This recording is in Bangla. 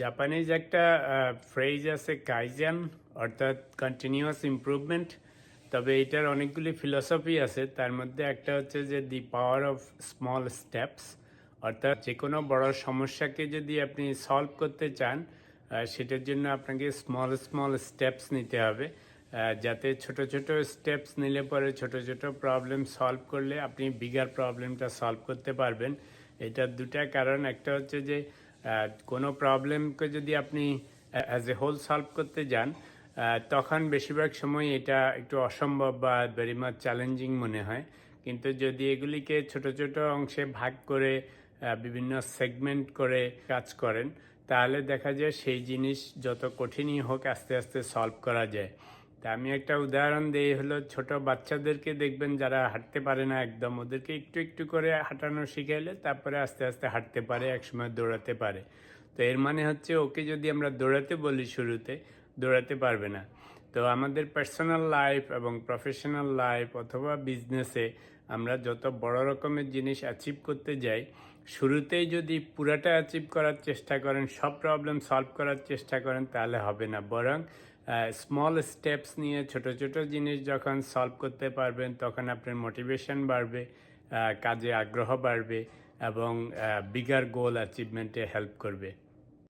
জাপানিজ একটা ফ্রেজ আছে কাইজেন, অর্থাৎ কন্টিনিউয়াস ইমপ্রুভমেন্ট। তবে এটার অনেকগুলি ফিলসফি আছে। তার মধ্যে একটা হচ্ছে যে দি পাওয়ার অফ স্মল স্টেপস, অর্থাৎ যে কোনো বড় সমস্যাকে যদি আপনি সলভ করতে চান, সেটার জন্য আপনাকে স্মল স্মল স্টেপস নিতে হবে। যাতে ছোট ছোট স্টেপস নিলে পরে ছোট ছোট প্রবলেম সলভ করলে আপনি বিগার প্রবলেমটা সলভ করতে পারবেন। এটার দুটা কারণ, একটা হচ্ছে যে কোনো প্রবলেমকে যদি আপনি অ্যাজ এ হোল সলভ করতে যান, তখন বেশিরভাগ সময় এটা একটু অসম্ভব বা ভেরি মাচ চ্যালেঞ্জিং মনে হয়। কিন্তু যদি এগুলিকে ছোট ছোট অংশে ভাগ করে বিভিন্ন সেগমেন্ট করে কাজ করেন, তাহলে দেখা যায় সেই জিনিস যত কঠিনই হোক আস্তে আস্তে সলভ করা যায়। তা আমি একটা উদাহরণ দিই, হলো ছোট বাচ্চাদেরকে দেখবেন যারা হাঁটতে পারে না একদম, ওদেরকে একটু একটু করে হাঁটানো শিখাইলে তারপরে আস্তে আস্তে হাঁটতে পারে, একসময় দৌড়াতে পারে। তো এর মানে হচ্ছে ওকে যদি আমরা দৌড়াতে বলি শুরুতে, দৌড়াতে পারবে না। তো আমাদের পার্সোনাল লাইফ এবং প্রফেশনাল লাইফ অথবা বিজনেসে আমরা যত বড় রকমের জিনিস অ্যাচিভ করতে যাই, শুরুতেই যদি পুরাটা অ্যাচিভ করার চেষ্টা করেন, সব প্রবলেম সলভ করার চেষ্টা করেন, তাহলে হবে না। বরং স্মল স্টেপস নিয়ে ছোট ছোট জিনিস যখন সলভ করতে পারবেন, তখন আপনার মোটিভেশন বাড়বে, কাজে আগ্রহ বাড়বে এবং বিগার গোল অ্যাচিভমেন্টে হেল্প করবে।